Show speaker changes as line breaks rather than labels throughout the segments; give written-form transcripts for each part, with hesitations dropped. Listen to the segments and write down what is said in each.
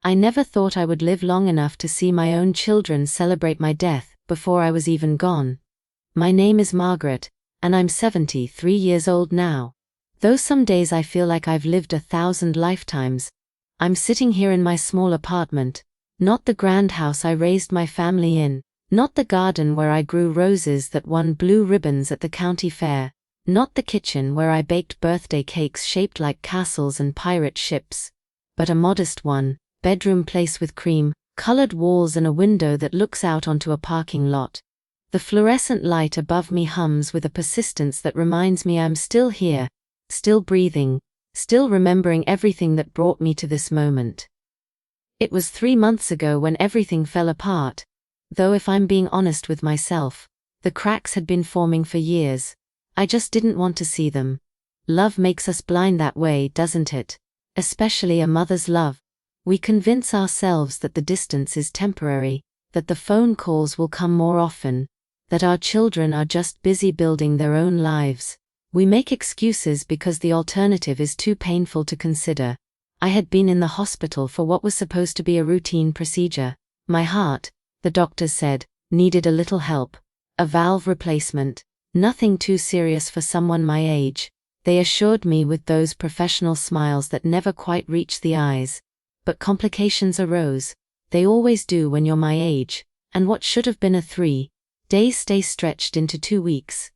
I never thought I would live long enough to see my own children celebrate my death before I was even gone. My name is Margaret, and I'm 73 years old now. Though some days I feel like I've lived 1,000 lifetimes, I'm sitting here in my small apartment, not the grand house I raised my family in, not the garden where I grew roses that won blue ribbons at the county fair, not the kitchen where I baked birthday cakes shaped like castles and pirate ships, but a modest one-bedroom place with cream-colored walls and a window that looks out onto a parking lot. The fluorescent light above me hums with a persistence that reminds me I'm still here, still breathing, still remembering everything that brought me to this moment. It was 3 months ago when everything fell apart, though if I'm being honest with myself, the cracks had been forming for years. I just didn't want to see them. Love makes us blind that way, doesn't it? Especially a mother's love. We convince ourselves that the distance is temporary, that the phone calls will come more often, that our children are just busy building their own lives. We make excuses because the alternative is too painful to consider. I had been in the hospital for what was supposed to be a routine procedure. My heart, the doctors said, needed a little help. A valve replacement. Nothing too serious for someone my age, they assured me with those professional smiles that never quite reach the eyes. But complications arose. They always do when you're my age, and what should have been a 3-day stay stretched into 2 weeks.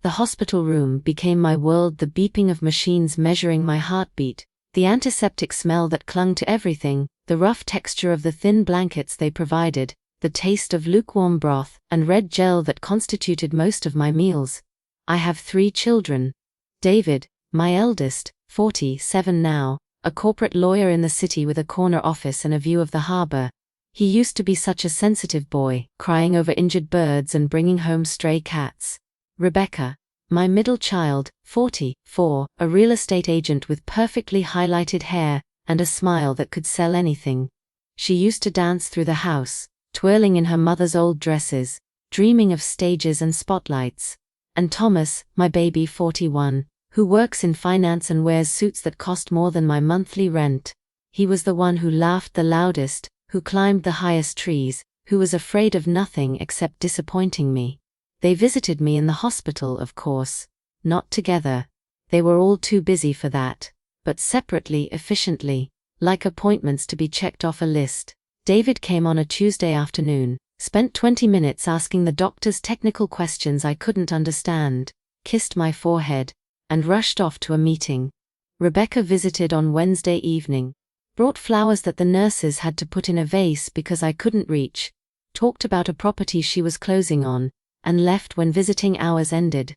The hospital room became my world, the beeping of machines measuring my heartbeat, the antiseptic smell that clung to everything, the rough texture of the thin blankets they provided, the taste of lukewarm broth and red gel that constituted most of my meals. I have 3 children. David, my eldest, 47 now, a corporate lawyer in the city with a corner office and a view of the harbor. He used to be such a sensitive boy, crying over injured birds and bringing home stray cats. Rebecca, my middle child, 44, a real estate agent with perfectly highlighted hair and a smile that could sell anything. She used to dance through the house, twirling in her mother's old dresses, dreaming of stages and spotlights. And Thomas, my baby, 41, who works in finance and wears suits that cost more than my monthly rent. He was the one who laughed the loudest, who climbed the highest trees, who was afraid of nothing except disappointing me. They visited me in the hospital, of course. Not together. They were all too busy for that. But separately, efficiently, like appointments to be checked off a list. David came on a Tuesday afternoon, spent 20 minutes asking the doctors technical questions I couldn't understand, kissed my forehead, and rushed off to a meeting. Rebecca visited on Wednesday evening, brought flowers that the nurses had to put in a vase because I couldn't reach, talked about a property she was closing on, and left when visiting hours ended.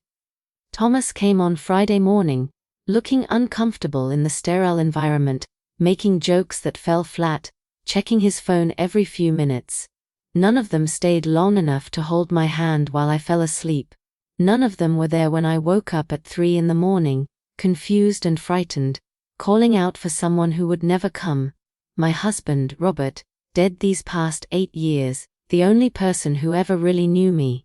Thomas came on Friday morning, looking uncomfortable in the sterile environment, making jokes that fell flat, checking his phone every few minutes. None of them stayed long enough to hold my hand while I fell asleep. None of them were there when I woke up at 3 in the morning, confused and frightened, calling out for someone who would never come. My husband, Robert, dead these past 8 years, the only person who ever really knew me.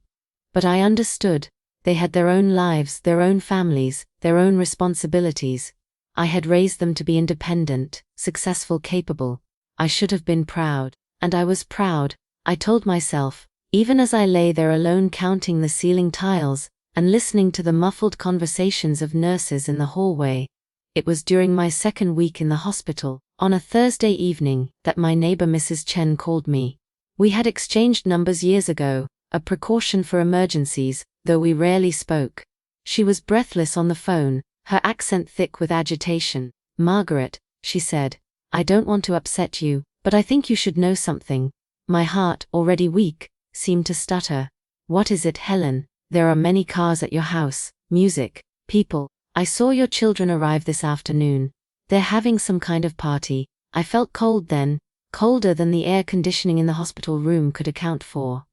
But I understood. They had their own lives, their own families, their own responsibilities. I had raised them to be independent, successful, capable. I should have been proud, and I was proud, I told myself, even as I lay there alone counting the ceiling tiles, and listening to the muffled conversations of nurses in the hallway. It was during my 2nd week in the hospital, on a Thursday evening, that my neighbor Mrs. Chen called me. We had exchanged numbers years ago, a precaution for emergencies, though we rarely spoke. She was breathless on the phone, her accent thick with agitation. "Margaret," she said, "I don't want to upset you, but I think you should know something." My heart, already weak, seemed to stutter. "What is it, Helen? There are many cars at your house, music, people. I saw your children arrive this afternoon. They're having some kind of party." I felt cold then, colder than the air conditioning in the hospital room could account for.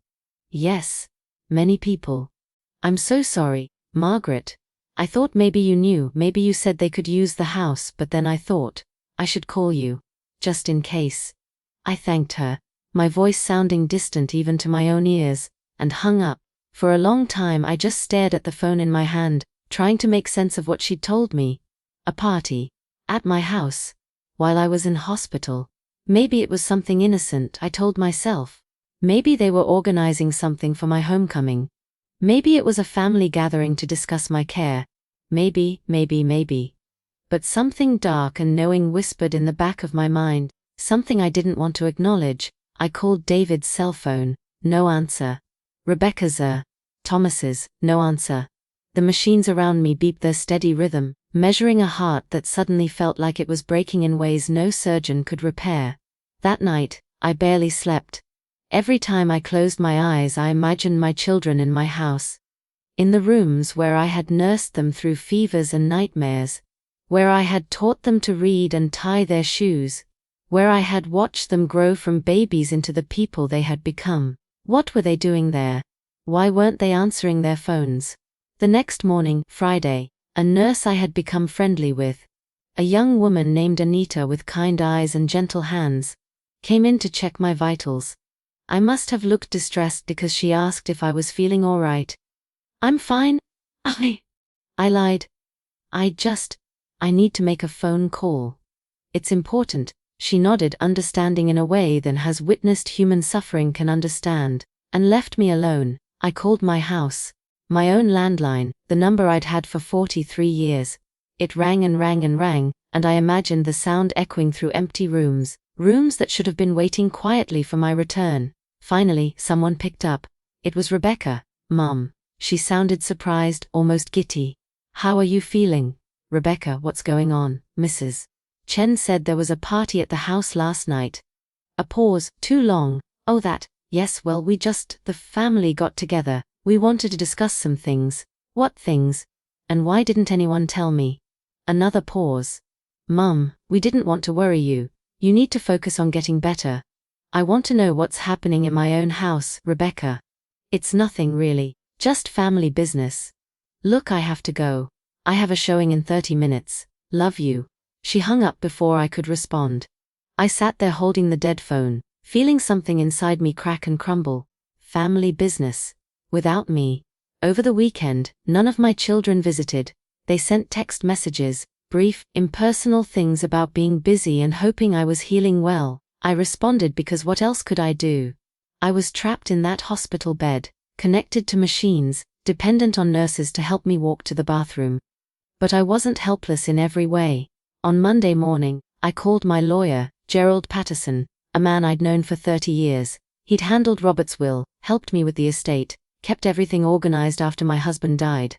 "Yes. Many people. I'm so sorry, Margaret. I thought maybe you knew, maybe you said they could use the house, but then I thought I should call you, just in case." I thanked her, my voice sounding distant even to my own ears, and hung up. For a long time I just stared at the phone in my hand, trying to make sense of what she'd told me. A party. At my house. While I was in hospital. Maybe it was something innocent, I told myself. Maybe they were organizing something for my homecoming. Maybe it was a family gathering to discuss my care. Maybe. But something dark and knowing whispered in the back of my mind, something I didn't want to acknowledge. I called David's cell phone, no answer. Rebecca's, Thomas's, no answer. The machines around me beeped their steady rhythm, measuring a heart that suddenly felt like it was breaking in ways no surgeon could repair. That night, I barely slept. Every time I closed my eyes, I imagined my children in my house. In the rooms where I had nursed them through fevers and nightmares, where I had taught them to read and tie their shoes, where I had watched them grow from babies into the people they had become. What were they doing there? Why weren't they answering their phones? The next morning, Friday, a nurse I had become friendly with, a young woman named Anita with kind eyes and gentle hands, came in to check my vitals. I must have looked distressed because she asked if I was feeling all right. I'm fine. I lied. I need to make a phone call. It's important. She nodded, understanding in a way that has witnessed human suffering can understand, and left me alone. I called my house, my own landline, the number I'd had for 43 years. It rang and rang and rang, and I imagined the sound echoing through empty rooms that should have been waiting quietly for my return. Finally, someone picked up. It was Rebecca. Mom. She sounded surprised, almost giddy. How are you feeling? Rebecca, what's going on, Mrs. Chen said there was a party at the house last night. A pause, too long. Oh that, yes, well the family got together. We wanted to discuss some things. What things? And why didn't anyone tell me? Another pause. Mum, we didn't want to worry you. You need to focus on getting better. I want to know what's happening in my own house, Rebecca. It's nothing really, just family business. Look, I have to go. I have a showing in 30 minutes. Love you. She hung up before I could respond. I sat there holding the dead phone, feeling something inside me crack and crumble. Family business. Without me. Over the weekend, none of my children visited. They sent text messages, brief, impersonal things about being busy and hoping I was healing well. I responded because what else could I do? I was trapped in that hospital bed, connected to machines, dependent on nurses to help me walk to the bathroom. But I wasn't helpless in every way. On Monday morning, I called my lawyer, Gerald Patterson, a man I'd known for 30 years. He'd handled Robert's will, helped me with the estate, kept everything organized after my husband died.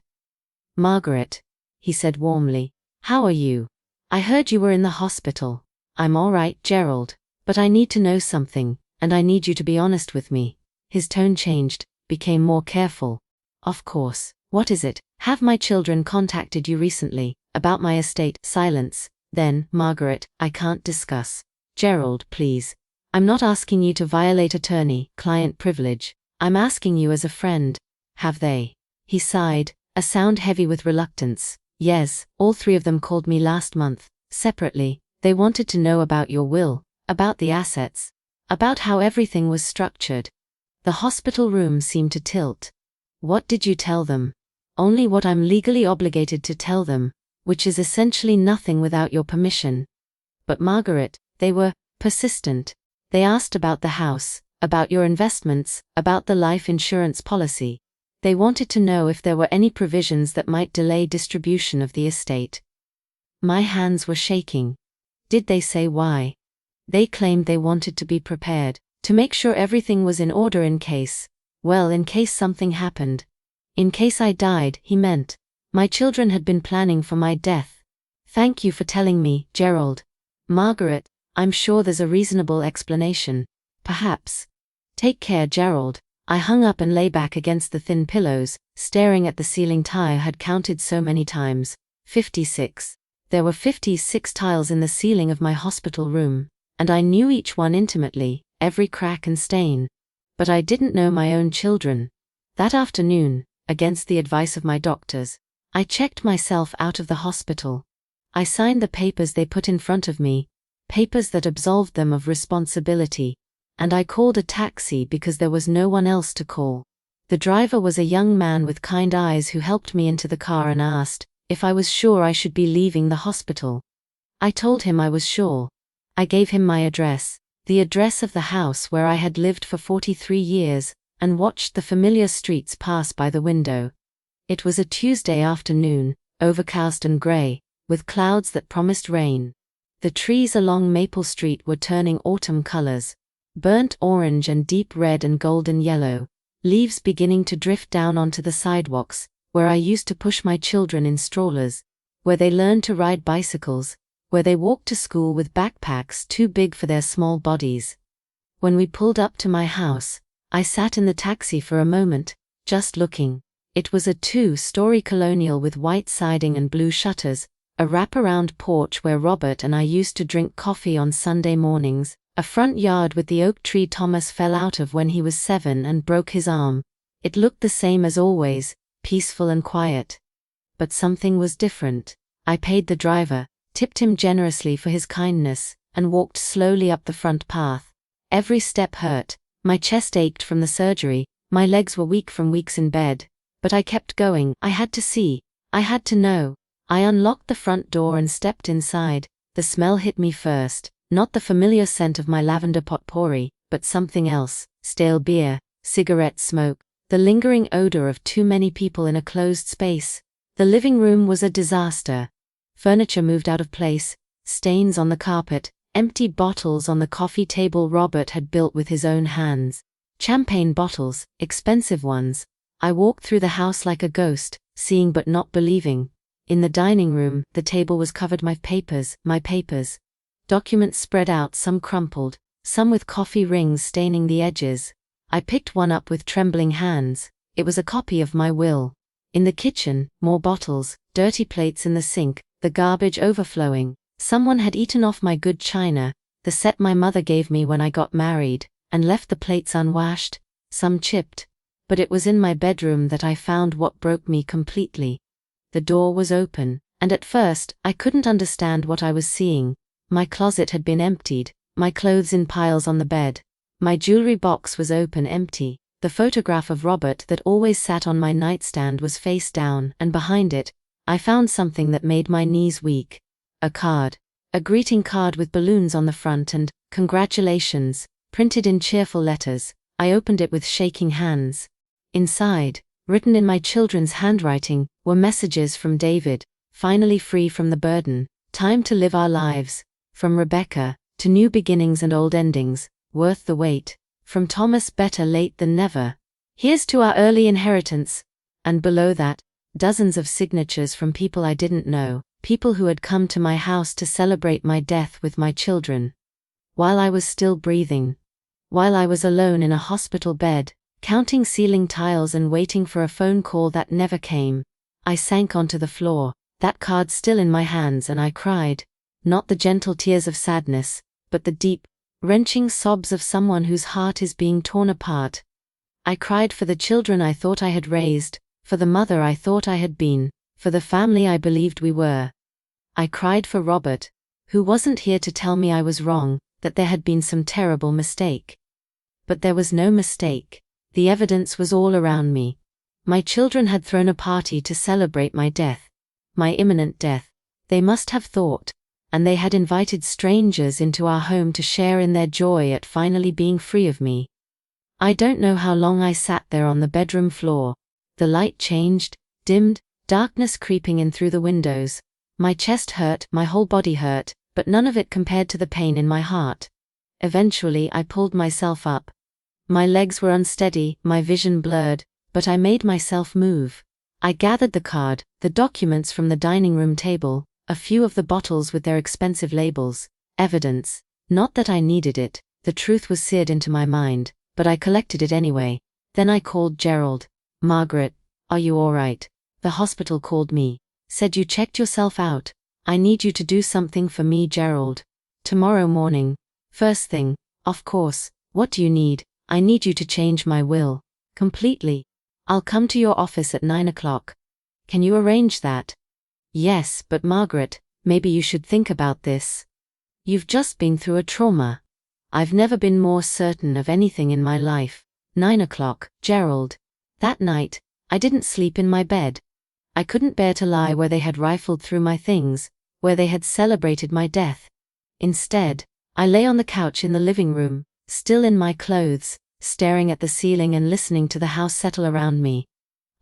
Margaret, he said warmly, how are you? I heard you were in the hospital. I'm all right, Gerald, but I need to know something, and I need you to be honest with me. His tone changed, became more careful. Of course. What is it? Have my children contacted you recently, about my estate? Silence. Then, Margaret, I can't discuss. Gerald, please. I'm not asking you to violate attorney-client privilege. I'm asking you as a friend. Have they? He sighed, a sound heavy with reluctance. Yes, all three of them called me last month, separately. They wanted to know about your will, about the assets, about how everything was structured. The hospital room seemed to tilt. What did you tell them? Only what I'm legally obligated to tell them, which is essentially nothing without your permission. But Margaret, they were persistent. They asked about the house, about your investments, about the life insurance policy. They wanted to know if there were any provisions that might delay distribution of the estate. My hands were shaking. Did they say why? They claimed they wanted to be prepared, to make sure everything was in order in case something happened. In case I died, he meant. My children had been planning for my death. Thank you for telling me, Gerald. Margaret, I'm sure there's a reasonable explanation. Perhaps. Take care, Gerald. I hung up and lay back against the thin pillows, staring at the ceiling tile I had counted so many times. 56. There were 56 tiles in the ceiling of my hospital room, and I knew each one intimately, every crack and stain. But I didn't know my own children. That afternoon, against the advice of my doctors, I checked myself out of the hospital. I signed the papers they put in front of me, papers that absolved them of responsibility, and I called a taxi because there was no one else to call. The driver was a young man with kind eyes who helped me into the car and asked if I was sure I should be leaving the hospital. I told him I was sure. I gave him my address, the address of the house where I had lived for 43 years, and watched the familiar streets pass by the window. It was a Tuesday afternoon, overcast and grey, with clouds that promised rain. The trees along Maple Street were turning autumn colors, burnt orange and deep red and golden yellow, leaves beginning to drift down onto the sidewalks, where I used to push my children in strollers, where they learned to ride bicycles, where they walked to school with backpacks too big for their small bodies. When we pulled up to my house, I sat in the taxi for a moment, just looking. It was a 2-story colonial with white siding and blue shutters, a wraparound porch where Robert and I used to drink coffee on Sunday mornings, a front yard with the oak tree Thomas fell out of when he was 7 and broke his arm. It looked the same as always, peaceful and quiet. But something was different. I paid the driver, tipped him generously for his kindness, and walked slowly up the front path. Every step hurt, my chest ached from the surgery, my legs were weak from weeks in bed. But I kept going. I had to see. I had to know. I unlocked the front door and stepped inside. The smell hit me first, not the familiar scent of my lavender potpourri, but something else: stale beer, cigarette smoke, the lingering odor of too many people in a closed space. The living room was a disaster. Furniture moved out of place, stains on the carpet, empty bottles on the coffee table Robert had built with his own hands. Champagne bottles, expensive ones. I walked through the house like a ghost, seeing but not believing. In the dining room, the table was covered with my papers. Documents spread out, some crumpled, some with coffee rings staining the edges. I picked one up with trembling hands. It was a copy of my will. In the kitchen, more bottles, dirty plates in the sink, the garbage overflowing. Someone had eaten off my good china, the set my mother gave me when I got married, and left the plates unwashed, some chipped. But it was in my bedroom that I found what broke me completely. The door was open, and at first, I couldn't understand what I was seeing. My closet had been emptied, my clothes in piles on the bed. My jewelry box was open, empty. The photograph of Robert that always sat on my nightstand was face down, and behind it, I found something that made my knees weak. A card. A greeting card with balloons on the front and "Congratulations," printed in cheerful letters. I opened it with shaking hands. Inside, written in my children's handwriting, were messages from David, finally free from the burden, time to live our lives. From Rebecca, to new beginnings and old endings, worth the wait. From Thomas, better late than never. Here's to our early inheritance. And below that, dozens of signatures from people I didn't know, people who had come to my house to celebrate my death with my children. While I was still breathing. While I was alone in a hospital bed, counting ceiling tiles and waiting for a phone call that never came, I sank onto the floor, that card still in my hands, and I cried. Not the gentle tears of sadness, but the deep, wrenching sobs of someone whose heart is being torn apart. I cried for the children I thought I had raised, for the mother I thought I had been, for the family I believed we were. I cried for Robert, who wasn't here to tell me I was wrong, that there had been some terrible mistake. But there was no mistake. The evidence was all around me. My children had thrown a party to celebrate my death, my imminent death. They must have thought. And they had invited strangers into our home to share in their joy at finally being free of me. I don't know how long I sat there on the bedroom floor. The light changed, dimmed, darkness creeping in through the windows. My chest hurt, my whole body hurt, but none of it compared to the pain in my heart. Eventually I pulled myself up. My legs were unsteady, my vision blurred, but I made myself move. I gathered the card, the documents from the dining room table, a few of the bottles with their expensive labels. Evidence. Not that I needed it, the truth was seared into my mind, but I collected it anyway. Then I called Gerald. "Margaret, are you alright? The hospital called me. Said you checked yourself out. I need you to do something for me, Gerald. Tomorrow morning. First thing, of course. What do you need?" "I need you to change my will. Completely. I'll come to your office at 9 o'clock. Can you arrange that?" "Yes, but Margaret, maybe you should think about this. You've just been through a trauma. I've never been more certain of anything in my life." 9 o'clock, Gerald. That night, I didn't sleep in my bed. I couldn't bear to lie where they had rifled through my things, where they had celebrated my death. Instead, I lay on the couch in the living room, still in my clothes, staring at the ceiling and listening to the house settle around me.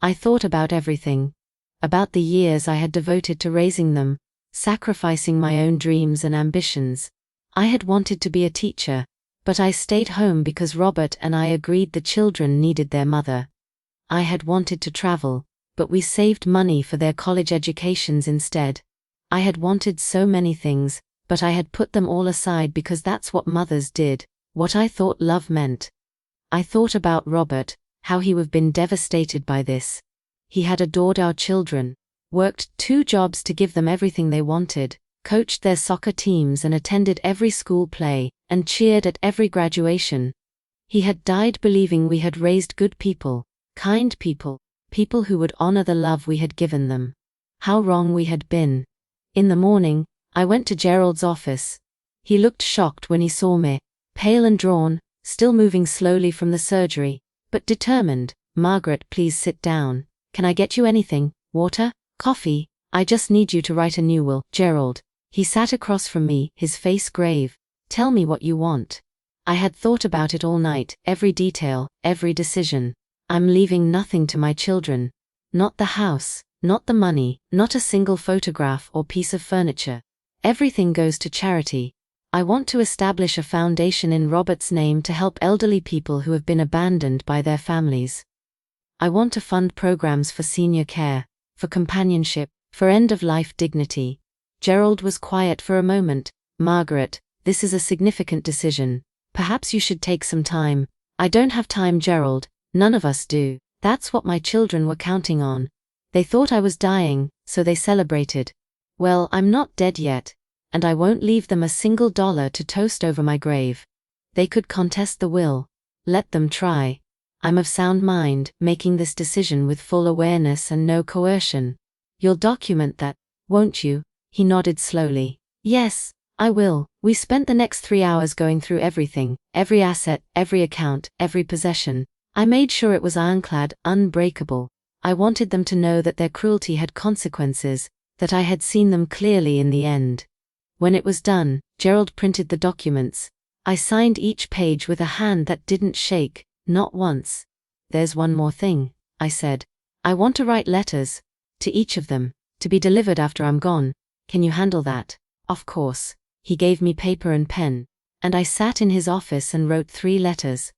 I thought about everything. About the years I had devoted to raising them, sacrificing my own dreams and ambitions. I had wanted to be a teacher, but I stayed home because Robert and I agreed the children needed their mother. I had wanted to travel, but we saved money for their college educations instead. I had wanted so many things, but I had put them all aside because that's what mothers did, what I thought love meant. I thought about Robert, how he would have been devastated by this. He had adored our children, worked 2 jobs to give them everything they wanted, coached their soccer teams and attended every school play, and cheered at every graduation. He had died believing we had raised good people, kind people, people who would honor the love we had given them. How wrong we had been. In the morning, I went to Gerald's office. He looked shocked when he saw me, pale and drawn, still moving slowly from the surgery, but determined. "Margaret, please sit down. Can I get you anything? Water? Coffee? I just need you to write a new will." "Gerald." He sat across from me, his face grave. "Tell me what you want." I had thought about it all night, every detail, every decision. I'm leaving nothing to my children. Not the house, not the money, not a single photograph or piece of furniture. Everything goes to charity. I want to establish a foundation in Robert's name to help elderly people who have been abandoned by their families. I want to fund programs for senior care, for companionship, for end-of-life dignity. Gerald was quiet for a moment. "Margaret, this is a significant decision. Perhaps you should take some time." "I don't have time, Gerald. None of us do. That's what my children were counting on. They thought I was dying, so they celebrated. Well, I'm not dead yet, and I won't leave them a single dollar to toast over my grave. They could contest the will. Let them try. I'm of sound mind, making this decision with full awareness and no coercion. You'll document that, won't you?" He nodded slowly. "Yes, I will." We spent the next 3 hours going through everything, every asset, every account, every possession. I made sure it was ironclad, unbreakable. I wanted them to know that their cruelty had consequences, that I had seen them clearly in the end. When it was done, Gerald printed the documents. I signed each page with a hand that didn't shake, not once. "There's one more thing," I said. "I want to write letters. To each of them, to be delivered after I'm gone. Can you handle that?" "Of course." He gave me paper and pen, and I sat in his office and wrote 3 letters.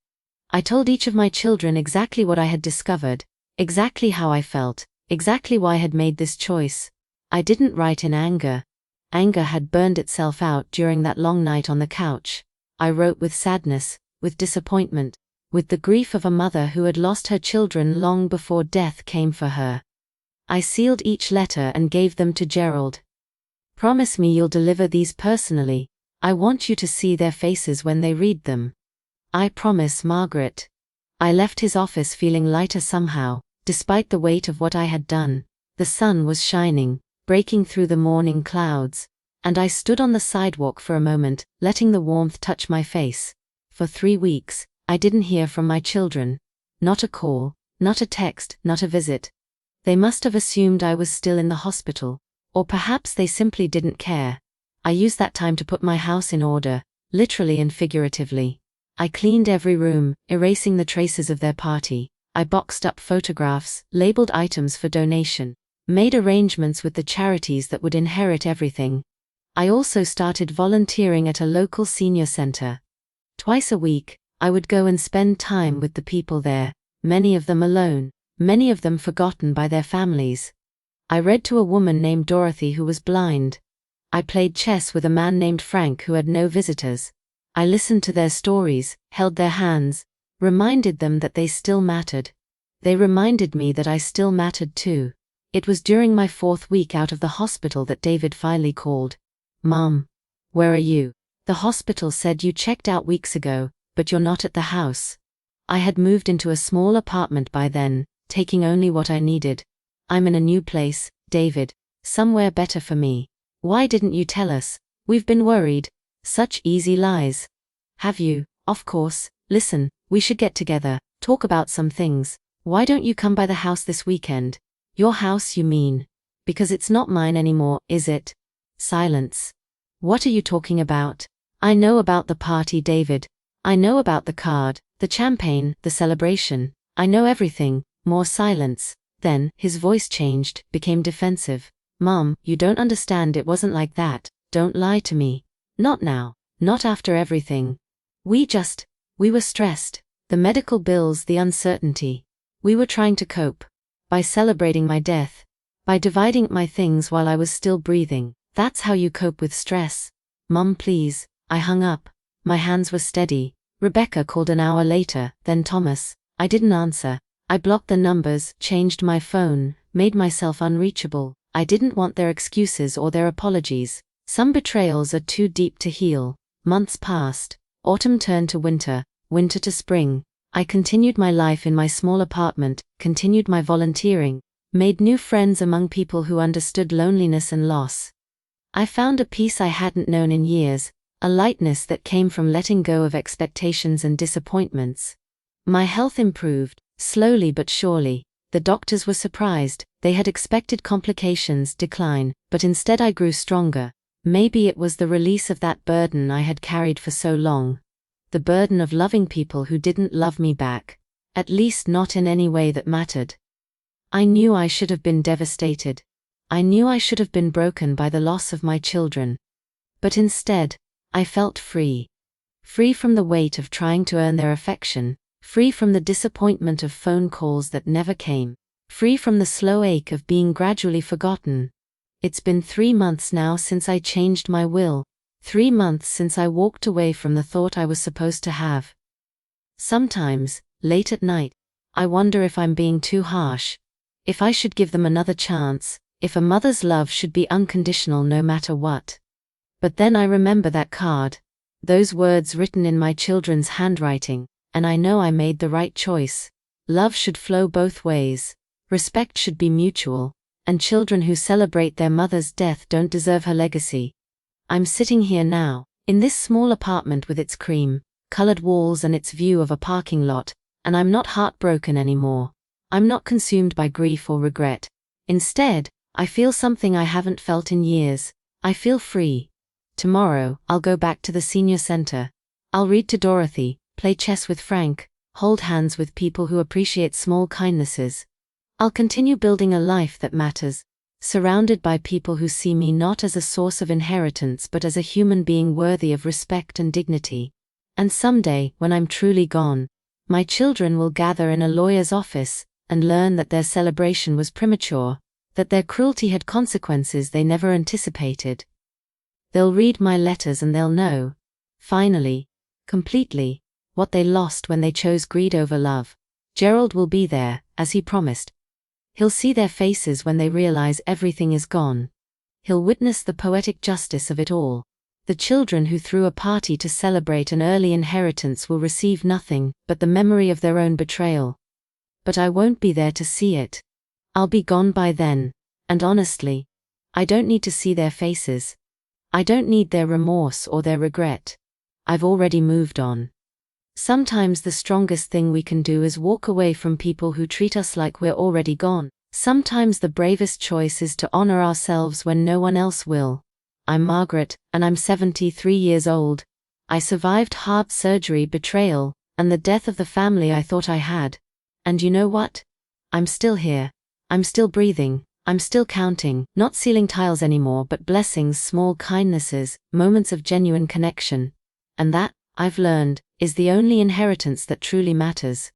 I told each of my children exactly what I had discovered, exactly how I felt, exactly why I had made this choice. I didn't write in anger. Anger had burned itself out during that long night on the couch. I wrote with sadness, with disappointment, with the grief of a mother who had lost her children long before death came for her. I sealed each letter and gave them to Gerald. "Promise me you'll deliver these personally. I want you to see their faces when they read them." "I promise, Margaret." I left his office feeling lighter somehow, despite the weight of what I had done. The sun was shining, breaking through the morning clouds, and I stood on the sidewalk for a moment, letting the warmth touch my face. For 3 weeks, I didn't hear from my children. Not a call, not a text, not a visit. They must have assumed I was still in the hospital, or perhaps they simply didn't care. I used that time to put my house in order, literally and figuratively. I cleaned every room, erasing the traces of their party. I boxed up photographs, labeled items for donation, made arrangements with the charities that would inherit everything. I also started volunteering at a local senior center. Twice a week, I would go and spend time with the people there, many of them alone, many of them forgotten by their families. I read to a woman named Dorothy who was blind. I played chess with a man named Frank who had no visitors. I listened to their stories, held their hands, reminded them that they still mattered. They reminded me that I still mattered too. It was during my 4th week out of the hospital that David finally called. "Mom, where are you? The hospital said you checked out weeks ago, but you're not at the house." I had moved into a small apartment by then, taking only what I needed. "I'm in a new place, David. Somewhere better for me." "Why didn't you tell us? We've been worried." Such easy lies. "Have you? Of course. Listen, we should get together, talk about some things. Why don't you come by the house this weekend?" "Your house, you mean? Because it's not mine anymore, is it?" Silence. "What are you talking about?" I know about the party, David. I know about the card, the champagne, the celebration. I know everything. More silence. Then, his voice changed, became defensive. Mom, you don't understand, it wasn't like that. Don't lie to me. Not now. Not after everything. We were stressed. The medical bills, the uncertainty. We were trying to cope. By celebrating my death. By dividing up my things while I was still breathing. That's how you cope with stress. Mom, please. I hung up. My hands were steady. Rebecca called an hour later, then Thomas. I didn't answer. I blocked the numbers, changed my phone, made myself unreachable. I didn't want their excuses or their apologies. Some betrayals are too deep to heal. Months passed. Autumn turned to winter, winter to spring. I continued my life in my small apartment, continued my volunteering, made new friends among people who understood loneliness and loss. I found a peace I hadn't known in years, a lightness that came from letting go of expectations and disappointments. My health improved, slowly but surely. The doctors were surprised. They had expected complications, decline, but instead I grew stronger. Maybe it was the release of that burden I had carried for so long. The burden of loving people who didn't love me back. At least not in any way that mattered. I knew I should have been devastated. I knew I should have been broken by the loss of my children. But instead, I felt free. Free from the weight of trying to earn their affection. Free from the disappointment of phone calls that never came. Free from the slow ache of being gradually forgotten. It's been 3 months now since I changed my will. 3 months since I walked away from the thought I was supposed to have. Sometimes, late at night, I wonder if I'm being too harsh. If I should give them another chance, if a mother's love should be unconditional no matter what. But then I remember that card. Those words written in my children's handwriting. And I know I made the right choice. Love should flow both ways. Respect should be mutual. And children who celebrate their mother's death don't deserve her legacy. I'm sitting here now, in this small apartment with its cream-colored walls and its view of a parking lot, and I'm not heartbroken anymore. I'm not consumed by grief or regret. Instead, I feel something I haven't felt in years. I feel free. Tomorrow, I'll go back to the senior center. I'll read to Dorothy. Play chess with Frank, hold hands with people who appreciate small kindnesses. I'll continue building a life that matters, surrounded by people who see me not as a source of inheritance but as a human being worthy of respect and dignity. And someday, when I'm truly gone, my children will gather in a lawyer's office and learn that their celebration was premature, that their cruelty had consequences they never anticipated. They'll read my letters and they'll know, finally, completely, what they lost when they chose greed over love. Gerald will be there, as he promised. He'll see their faces when they realize everything is gone. He'll witness the poetic justice of it all. The children who threw a party to celebrate an early inheritance will receive nothing but the memory of their own betrayal. But I won't be there to see it. I'll be gone by then, and honestly, I don't need to see their faces. I don't need their remorse or their regret. I've already moved on. Sometimes the strongest thing we can do is walk away from people who treat us like we're already gone. Sometimes the bravest choice is to honor ourselves when no one else will. I'm Margaret, and I'm 73 years old. I survived heart surgery, betrayal, and the death of the family I thought I had. And you know what? I'm still here. I'm still breathing. I'm still counting, not ceiling tiles anymore but blessings, small kindnesses, moments of genuine connection. And that, I've learned, is the only inheritance that truly matters.